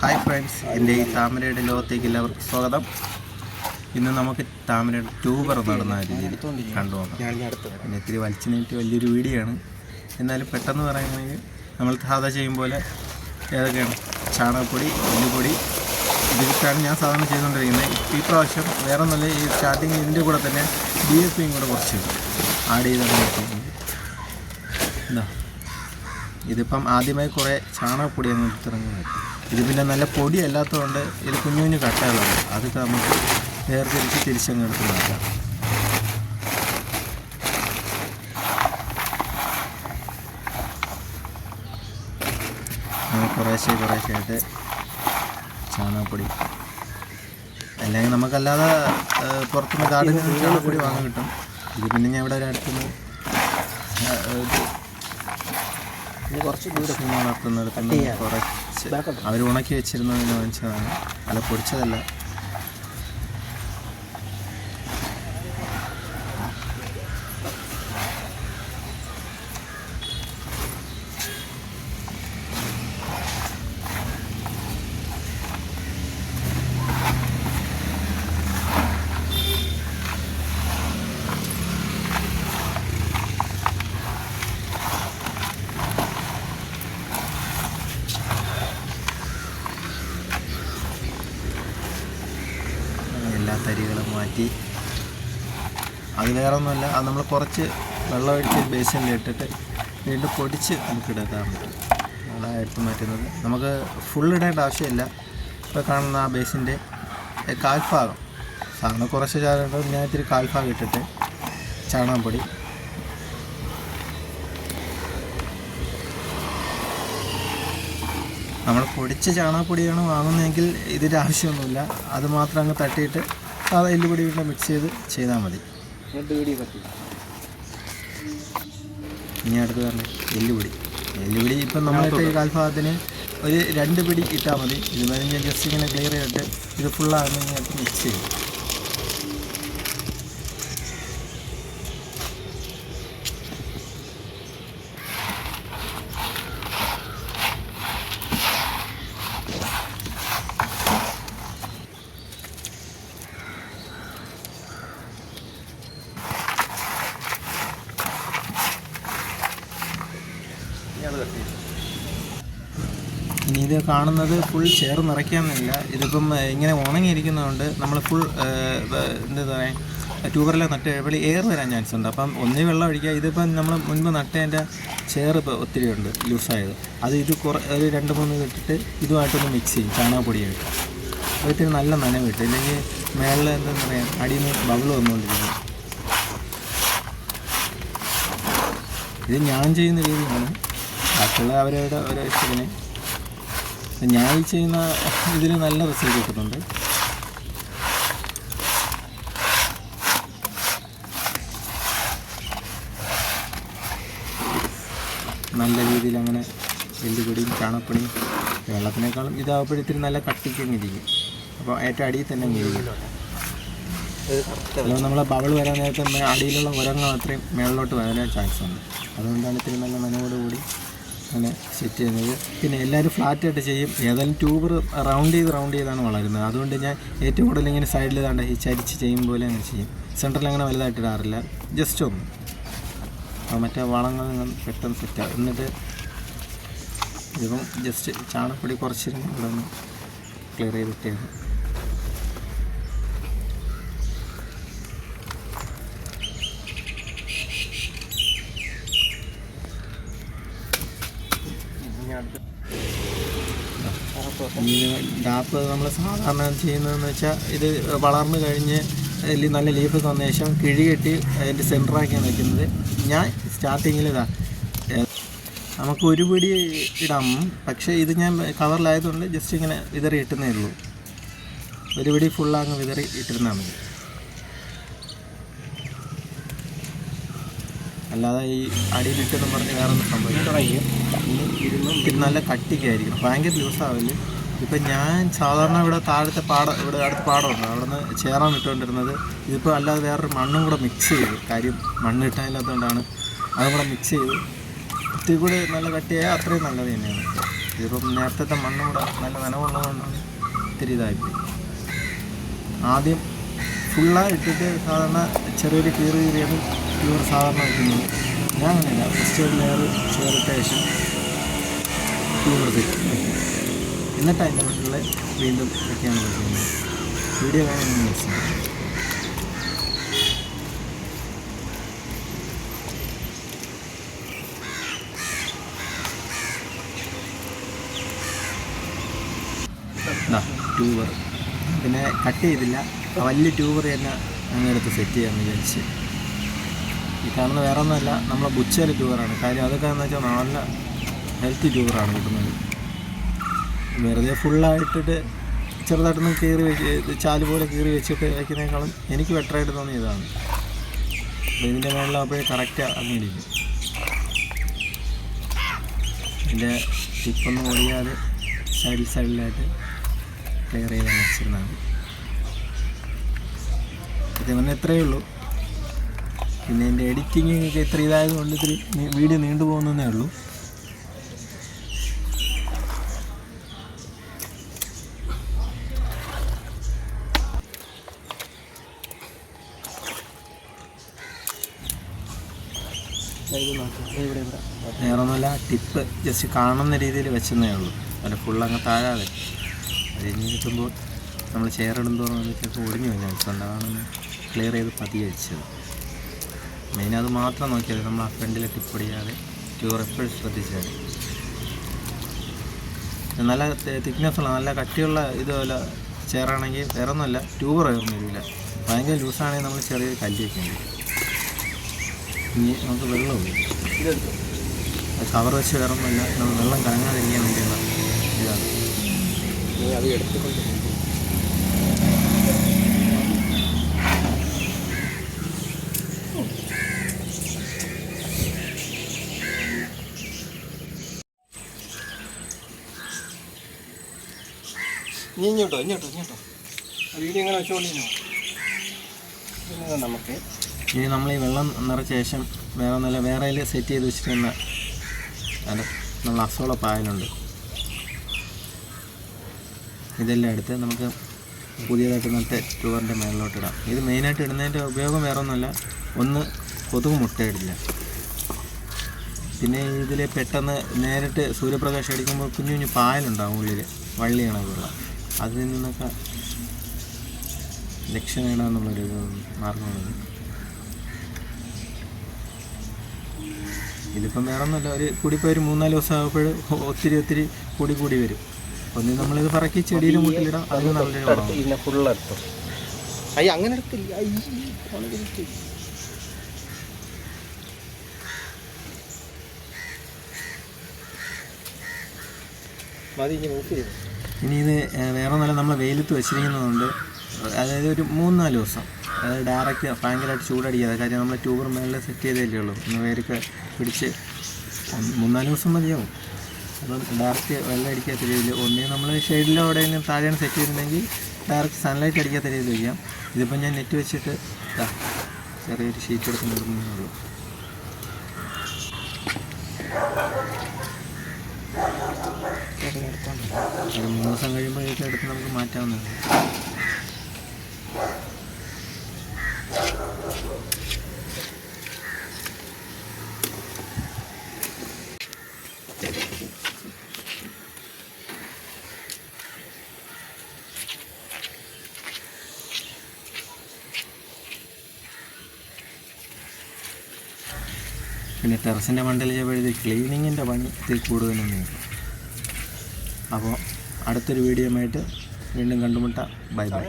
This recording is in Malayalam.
ഹായ് ഫ്രണ്ട്സ്, എൻ്റെ ഈ താമരയുടെ ലോകത്തേക്ക് എല്ലാവർക്കും സ്വാഗതം. ഇന്ന് നമുക്ക് താമരയുടെ ട്യൂബർ നടുന്ന രീതിയിൽ കണ്ടുപോകാം. പിന്നെ ഇത്തിരി വലിച്ചു നീട്ടി വലിയൊരു വീഡിയോ ആണ്. എന്നാലും പെട്ടെന്ന് പറയുകയാണെങ്കിൽ നമ്മൾ സാധാ ചെയ്യും പോലെ ഏതൊക്കെയാണ് ചാണകപ്പൊടി, എല്ലുപൊടി ഇതിട്ടാണ് ഞാൻ സാധാരണ ചെയ്തുകൊണ്ടിരിക്കുന്നത്. ഈ പ്രാവശ്യം വേറെ നല്ല ഈ സ്റ്റാർട്ടിങ് ഇതിൻ്റെ കൂടെ തന്നെ DAPയും കൂടെ കുറച്ച് ആഡ് ചെയ്താണ് ചെയ്യുന്നത്. എന്താ ഇതിപ്പം ആദ്യമായി കുറേ ചാണകപ്പൊടി അങ്ങ് എടുത്തിറങ്ങുന്നത്. ഇത് പിന്നെ നല്ല പൊടി അല്ലാത്തതുകൊണ്ട് ഇത് കുഞ്ഞു കുഞ്ഞു കട്ടകളുണ്ട്. അതൊക്കെ നമുക്ക് വേർതിരിച്ച് തിരിച്ചങ്ങ് എടുത്ത് മാറ്റാം. കുറേശ്ശെയായിട്ട് ചാണകപ്പൊടി, അല്ലെങ്കിൽ നമുക്കല്ലാതെ പുറത്തുനിന്ന് കാടിന് ചാണകപ്പൊടി വാങ്ങാൻ കിട്ടും. ഇത് പിന്നെ ഞാൻ ഇവിടെ ഒരു അടുത്തുനിന്ന് കുറച്ച് ദൂരം വളർത്തുന്നിടത്തുനിന്ന് കുറച്ച് അവർ ഉണക്കി വെച്ചിരുന്നതിന് വാങ്ങിച്ചതാണ്, അല്ല പൊടിച്ചതല്ല. എല്ലാ തരികളും മാറ്റി, അത് വേറെ ഒന്നുമല്ല, അത് നമ്മൾ കുറച്ച് വെള്ളമൊഴിച്ച് ബേസിനിലിട്ടിട്ട് വീണ്ടും പൊടിച്ച് നമുക്ക് എടുക്കാൻ പറ്റും. അതാണ് എടുത്ത് മാറ്റുന്നത്. നമുക്ക് ഫുൾ ഇടേണ്ട ആവശ്യമില്ല. ഇപ്പോൾ കാണുന്ന ആ ബേസിൻ്റെ കാൽഭാഗം സാധാരണ കുറച്ച് ചാണകം, ഞാൻ ഇത്തിരി കാൽഭാഗം ഇട്ടിട്ട് ചാണകപ്പൊടി, നമ്മൾ പൊടിച്ച ചാണകപ്പൊടിയാണ് വാങ്ങുന്നതെങ്കിൽ ഇതിൻ്റെ ആവശ്യമൊന്നുമില്ല. അത് മാത്രം അങ്ങ് തട്ടിയിട്ട് സാധാ എല്ലുപൊടി വീട്ടിൽ മിക്സ് ചെയ്താൽ മതി. ഇനി അടുത്ത് പറഞ്ഞ എല്ലുപൊടി ഇപ്പം നമ്മളിട്ട് ഈ കാൽഭാഗത്തിന് ഒരു 2 പിടി ഇട്ടാൽ മതി. ഇത് കഴിഞ്ഞ് ജസ്റ്റ് ഇങ്ങനെ ക്ലിയർ ചെയ്തിട്ട് ഇത് ഫുള്ളാകുന്ന ഇങ്ങനെ മിക്സ് ചെയ്യും. ഇനി ഇത് കാണുന്നത് ഫുൾ ചേർ നിറയ്ക്കാമെന്നില്ല. ഇതിപ്പം ഇങ്ങനെ ഉണങ്ങിയിരിക്കുന്നതുകൊണ്ട് നമ്മൾ ഫുൾ എന്താ പറയുക, ട്യൂബറിലെ നട്ട് കഴിയുമ്പോൾ എയർ വരാൻ ചാൻസ് ഉണ്ട്. അപ്പം ഒന്നേ വെള്ളം ഒഴിക്കുക. ഇതിപ്പം നമ്മൾ മുൻപ് നട്ടതിൻ്റെ ചേർ ഇപ്പോൾ ഒത്തിരി ഉണ്ട് ലൂസായത്. അത് ഇത് ഒരു 2-3 ഇട്ടിട്ട് ഇതുമായിട്ടൊന്ന് മിക്സ് ചെയ്യും ചാണകപ്പൊടിയായിട്ട്. അപ്പോൾ ഇത്തിരി നല്ല നനവ് കിട്ടും. ഇല്ലെങ്കിൽ മേളിൽ എന്താണെന്ന് പറയാം, അടിയിൽ നിന്ന് ബബിൾ വന്നുകൊണ്ടിരിക്കും. ഇത് ഞാൻ ചെയ്യുന്ന രീതിയാണ്. ബാക്കിയുള്ള അവരുടെ ഓരോ ഇഷ്ടത്തിന്. ഞാൻ ഈ ചെയ്യുന്ന ഇതിന് നല്ല റിസൾട്ട് കിട്ടുന്നുണ്ട്. നല്ല രീതിയിൽ അങ്ങനെ എല്ലുപൊടിയും ചാണകപ്പൊടിയും വെള്ളത്തിനേക്കാളും ഇതാകുമ്പോഴത്തേനും നല്ല കട്ടിക്കങ്ങിരിക്കും. അപ്പോൾ ഏറ്റവും അടിയിൽ തന്നെ ഇരിക്കും. അതുകൊണ്ട് നമ്മളെ ബബിൾ വരാൻ നേരത്തെ അടിയിലുള്ള ഉരങ്ങൾ അത്രയും മേളിലോട്ട് വരാൻ ചാൻസ് ഉണ്ട്. അതുകൊണ്ടാണ് ഇത്തിരി നല്ല നനവോടുകൂടി അങ്ങനെ സെറ്റ് ചെയ്യുന്നത്. പിന്നെ എല്ലാവരും ഫ്ലാറ്റായിട്ട് ചെയ്യും. ഏതായാലും ട്യൂബർ റൗണ്ട് ചെയ്താണ് വളരുന്നത്. അതുകൊണ്ട് ഞാൻ ഏറ്റവും കൂടുതൽ ഇങ്ങനെ സൈഡിൽ താണ്ട ഈ ചരിച്ച് ചെയ്യും പോലെ അങ്ങനെ ചെയ്യും. സെൻറ്ററിൽ അങ്ങനെ വലുതായിട്ട് ഇടാറില്ല, ജസ്റ്റ് ഒന്ന്. അപ്പോൾ മറ്റേ വളങ്ങൾ പെട്ടെന്ന് സെറ്റാകും. എന്നിട്ട് ഇതിപ്പം ജസ്റ്റ് ചാണകപ്പൊടി കുറച്ചിരുന്ന് ഇവിടെ ഒന്ന് ക്ലിയർ ചെയ്തിട്ടാണ്. ഈ ഡാപ്പ് നമ്മൾ സാധാരണ ചെയ്യുന്നതെന്ന് വെച്ചാൽ, ഇത് വളർന്നു കഴിഞ്ഞ് നല്ല ലീഫ് തന്ന ശേഷം കിഴികെട്ടി അതിൻ്റെ സെൻറ്ററാക്കിയാണ് വയ്ക്കുന്നത്. ഞാൻ സ്റ്റാർട്ടിങ്ങിൽ നമുക്ക് ഒരു പിടി ഇടാം, പക്ഷേ ഇത് ഞാൻ കവറിലായതുകൊണ്ട് ജസ്റ്റ് ഇങ്ങനെ വിതറി ഇട്ടുന്നേ ഉള്ളൂ. ഒരു പിടി ഫുള്ളങ്ങ് വിതറി ഇട്ടിരുന്നാൽ മതി. അല്ലാതെ ഈ അടിയിലിട്ടെന്ന് പറഞ്ഞ് വേറെ ഒന്നും സംഭവിക്കും. ഇത് നല്ല കട്ടിക്കായിരിക്കണം, ഭയങ്കര ലൂസാവില്ല. ഇപ്പം ഞാൻ സാധാരണ ഇവിടെ താഴത്തെ ഇവിടെ അടുത്ത് പാടമുണ്ട്, അവിടെ നിന്ന് ചേറാൻ ഇട്ടുകൊണ്ടിരുന്നത്. ഇതിപ്പോൾ അല്ലാതെ വേറൊരു മണ്ണും കൂടെ മിക്സ് ചെയ്ത്, കാര്യം മണ്ണ് ഇട്ടാനില്ലാത്തതുകൊണ്ടാണ് അതും കൂടെ മിക്സ് ചെയ്ത് ഇത്തിരി കൂടി നല്ല കട്ടിയായാൽ അത്രയും നല്ലത് തന്നെയാണ്. ഇതിപ്പം നേരത്തെ മണ്ണും കൂടെ നല്ല നനവുള്ളതുകൊണ്ടാണ് ഇത്തിരി ഇതായിപ്പോയി. ആദ്യം ഫുള്ളായിട്ടിട്ട് സാധാരണ ചെറിയൊരു കീറിയാണ് ട്യൂബർ സാധാരണ വയ്ക്കുന്നത്. ഞാൻ അങ്ങനെയല്ല, ഫസ്റ്റ് ഒരു ലെയർ ചേർത്ത ശേഷം ട്യൂബർ സെറ്റ് എന്നിട്ട് അതിൻ്റെ മുകളിൽ വീണ്ടും ഒക്കെയാണ് വയ്ക്കുന്നത്. വീഡിയോ കാണാൻ മനസ്സിലാവും. ട്യൂബർ പിന്നെ കട്ട് ചെയ്തില്ല, ആ വലിയ ട്യൂബർ തന്നെ അങ്ങെടുത്ത് സെറ്റ് ചെയ്യാമെന്ന് വിചാരിച്ച്. ഈ കാണുന്ന വേറെ ഒന്നുമല്ല, നമ്മളെ ബുച്ചേരി ട്യൂബറാണ്. കാര്യം അതൊക്കെ എന്ന് വെച്ചാൽ നല്ല ഹെൽത്തി ട്യൂബറാണ് കിട്ടുന്നത്. വെറുതെ ഫുള്ളായിട്ടിട്ട് ചെറുതായിട്ടൊന്നും കീറി വെച്ച് ചാല് പോലെ കീറി വെച്ചിട്ട് വയ്ക്കുന്നതിനേക്കാളും എനിക്ക് ബെറ്ററായിട്ട് തോന്നിയതാണ്. അപ്പോൾ ഇതിൻ്റെ മേളിലാകുമ്പോഴേ കറക്റ്റ് അങ്ങിരിക്കും. ഇതിൻ്റെ ടിപ്പൊന്നും ഒടിയാതെ സൈഡിലായിട്ട് ക്ലിയർ ചെയ്ത് വെച്ചിരുന്നാൽ മതി. ഇതേപോലെ എത്രയേ ഉള്ളൂ. പിന്നെ എൻ്റെ എഡിറ്റിങ്ങൊക്കെ ഇത്ര ഇതായതുകൊണ്ട് ഇത്തിരി വീഡിയോ നീണ്ടു പോകുന്നതേ ഉള്ളൂ. വേറൊന്നുമല്ല, ടിപ്പ് ജസ്റ്റ് കാണുന്ന രീതിയിൽ വെച്ചെന്നേ ഉള്ളൂ. അല്ല ഫുള്ളങ്ങ് താഴാതെ. അത് കഴിഞ്ഞ് കിട്ടുമ്പോൾ നമ്മൾ ചെയറിടുന്തോറും ചിലപ്പോൾ ഒടിഞ്ഞു കഴിഞ്ഞാൽ വെച്ചുകൊണ്ടാണ് ക്ലിയർ ചെയ്ത് പതിയെ വെച്ചത്. മെയിൻ അത് മാത്രം നോക്കിയാൽ നമ്മൾ ആ ഫ്രണ്ടിലെ ടിപ്പ് ഒടിയാതെ ട്യൂബർ എപ്പോഴും ശ്രദ്ധിച്ചാൽ. നല്ല തിക്നെസ്സുള്ള നല്ല കട്ടിയുള്ള ഇതുപോലെ ചെയറാണെങ്കിൽ വേറെ ഒന്നുമല്ല, ട്യൂബർ ഉയർന്നില്ല. ഭയങ്കര ലൂസാണെങ്കിൽ നമ്മൾ ചെറിയൊരു കല്ലിയൊക്കെ ഉണ്ട്. ഇനി നമുക്ക് വെള്ളമില്ല, കവർ വെച്ച് വേറെ ഒന്നുമല്ല, നമ്മൾ വെള്ളം കലങ്ങാതിരിക്കാൻ വേണ്ടിയുള്ള ഇതാണ്. അത് എടുത്തുകൊണ്ട് ഇങ്ങോട്ടോ വീഡിയോ എങ്ങനെ വെച്ചോളിനോ. നമുക്ക് ഇനി നമ്മൾ ഈ വെള്ളം നിറച്ച ശേഷം വേറെ സെറ്റ് ചെയ്ത് വെച്ചിട്ടുള്ള നമ്മൾ അസോള പായലുണ്ട്, ഇതെല്ലാം എടുത്ത് നമുക്ക് പുതിയതായിട്ട് നട്ട് ട്യൂബറിൻ്റെ മേളിലോട്ടിടാം. ഇത് മെയിനായിട്ട് ഇടുന്നതിൻ്റെ ഉപയോഗം വേറെ ഒന്നുമല്ല, ഒന്ന് കൊതുക് മുട്ടയിടില്ല, പിന്നെ ഇതിൽ പെട്ടെന്ന് നേരിട്ട് സൂര്യപ്രകാശം അടിക്കുമ്പോൾ കുഞ്ഞു കുഞ്ഞു പായലുണ്ടാവും ഉള്ളിൽ, വള്ളി കണക്കുള്ള. അതിൽ നിന്നൊക്കെ രക്ഷ നേടാമെന്നുള്ളൊരു മാർഗമാണത്. ഇതിപ്പം വേറെ ഒന്നുമില്ല, ഒരു കൂടിപ്പോൾ ഒരു 3-4 ദിവസം ആകുമ്പോൾ ഒത്തിരി കൂടി വരും. ഒന്ന് നമ്മളിത് പറക്കി ചെടിയിൽ മുട്ടിലിടാം, അത് നല്ലൊരു വളമാണ്. ഫുള്ളെടുത്തു അയ്യ അങ്ങനെ എടുത്തില്ല, ഇനി ഇത് വേറെ ഒന്നുമല്ല, നമ്മൾ വെയിലത്ത് വെച്ചിരിക്കുന്നതുകൊണ്ട് അതായത് ഒരു 3-4 ദിവസം അതായത് ഡയറക്റ്റ് ഭയങ്കരമായിട്ട് ചൂടടിക്കാതെ. കാര്യം നമ്മൾ ട്യൂബർ മേളിൽ സെറ്റ് ചെയ്തല്ലേ ഉള്ളൂ, ഒന്ന് വേരൊക്കെ പിടിച്ച് 3-4 ദിവസം മതിയാവും. അപ്പം ഡയറക്റ്റ് വെള്ളം അടിക്കാത്ത രീതിയിൽ ഒന്നേ നമ്മൾ ഷെയ്ഡിലോ എവിടെയെങ്കിലും താഴെയാണ് സെറ്റ് ചെയ്തിട്ടുണ്ടെങ്കിൽ ഡയറക്റ്റ് സൺലൈറ്റ് അടിക്കാത്ത രീതിയിൽ വയ്ക്കാം. ഇതിപ്പം ഞാൻ നെറ്റ് വെച്ചിട്ട് ചെറിയൊരു ഷീറ്റ് എടുത്ത് നിർത്തുന്നേ ഉള്ളൂ. ഒരു 3 ദിവസം കഴിയുമ്പോഴേക്കും എടുത്ത് നമുക്ക് മാറ്റാവുന്നതാണ്. പിന്നെ ടെറസിൻ്റെ മണ്ടയിൽ ചെയ്യുമ്പോഴേ ക്ലീനിങ്ങിൻ്റെ പണി ഇതിൽ കൂടുതലും നീക്കും. അപ്പോൾ അടുത്തൊരു വീഡിയോ ആയിട്ട് വീണ്ടും കണ്ടുമുട്ടാം. Bye bye.